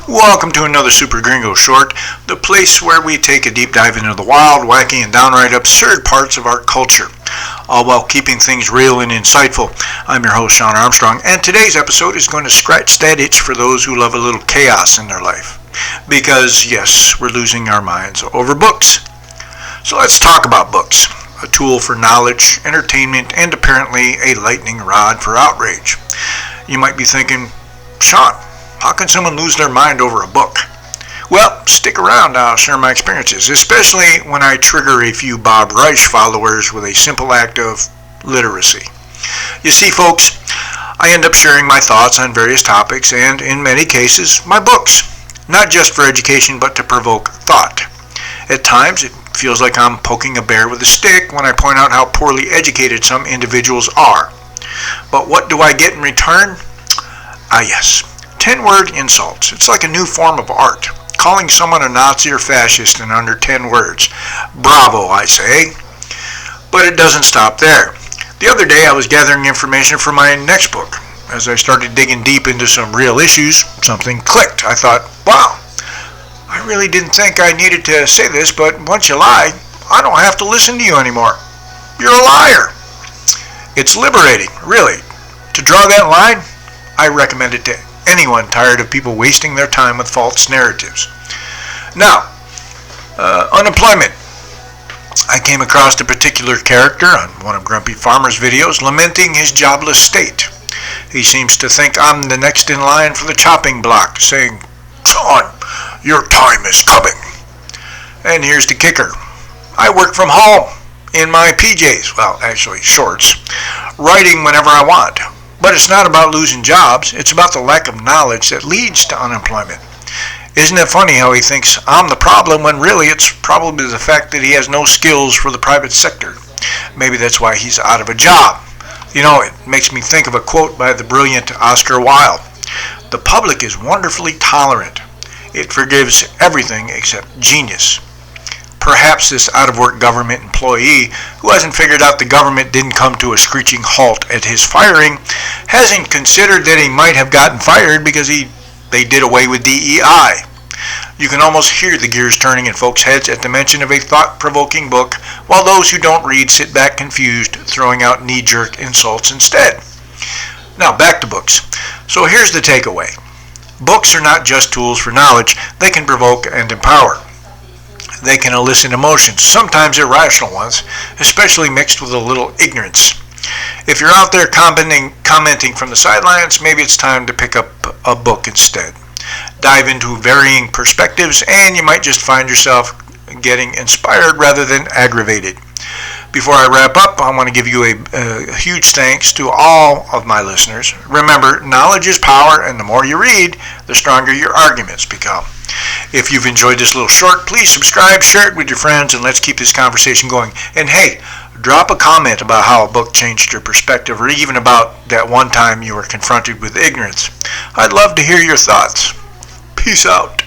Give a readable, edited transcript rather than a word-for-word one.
Welcome to another Super Gringo Short, the place where we take a deep dive into the wild, wacky, and downright absurd parts of our culture, all while keeping things real and insightful. I'm your host, Sean Armstrong, and today's episode is going to scratch that itch for those who love a little chaos in their life. Because, yes, we're losing our minds over books. So let's talk about books, a tool for knowledge, entertainment, and apparently a lightning rod for outrage. You might be thinking, Sean, how can someone lose their mind over a book? Well, stick around, I'll share my experiences, especially when I trigger a few Bob Reich followers with a simple act of literacy. You see, folks, I end up sharing my thoughts on various topics and, in many cases, my books. Not just for education, but to provoke thought. At times, it feels like I'm poking a bear with a stick when I point out how poorly educated some individuals are. But what do I get in return? Yes. 10-word insults. It's like a new form of art. Calling someone a Nazi or fascist in under 10 words. Bravo, I say. But it doesn't stop there. The other day I was gathering information for my next book. As I started digging deep into some real issues, something clicked. I thought, wow, I really didn't think I needed to say this, but once you lie, I don't have to listen to you anymore. You're a liar. It's liberating, really. To draw that line, I recommend it to anyone tired of people wasting their time with false narratives. Now, unemployment. I came across a particular character on one of Grumpy Farmer's videos lamenting his jobless state. He seems to think I'm the next in line for the chopping block, saying, Sean, your time is coming. And here's the kicker. I work from home in my PJs, well, actually shorts, writing whenever I want. But it's not about losing jobs, it's about the lack of knowledge that leads to unemployment. Isn't it funny how he thinks I'm the problem when really it's probably the fact that he has no skills for the private sector. Maybe that's why he's out of a job. You know, it makes me think of a quote by the brilliant Oscar Wilde. The public is wonderfully tolerant. It forgives everything except genius. Perhaps this out-of-work government employee, who hasn't figured out the government didn't come to a screeching halt at his firing, hasn't considered that he might have gotten fired because they did away with DEI. You can almost hear the gears turning in folks' heads at the mention of a thought-provoking book, while those who don't read sit back confused, throwing out knee-jerk insults instead. Now, back to books. So here's the takeaway. Books are not just tools for knowledge, they can provoke and empower. They can elicit emotions, sometimes irrational ones, especially mixed with a little ignorance. If you're out there commenting from the sidelines, maybe it's time to pick up a book instead. Dive into varying perspectives, and you might just find yourself getting inspired rather than aggravated. Before I wrap up, I want to give you a huge thanks to all of my listeners. Remember, knowledge is power, and the more you read, the stronger your arguments become. If you've enjoyed this little short, please subscribe, share it with your friends, and let's keep this conversation going. And hey, drop a comment about how a book changed your perspective, or even about that one time you were confronted with ignorance. I'd love to hear your thoughts. Peace out.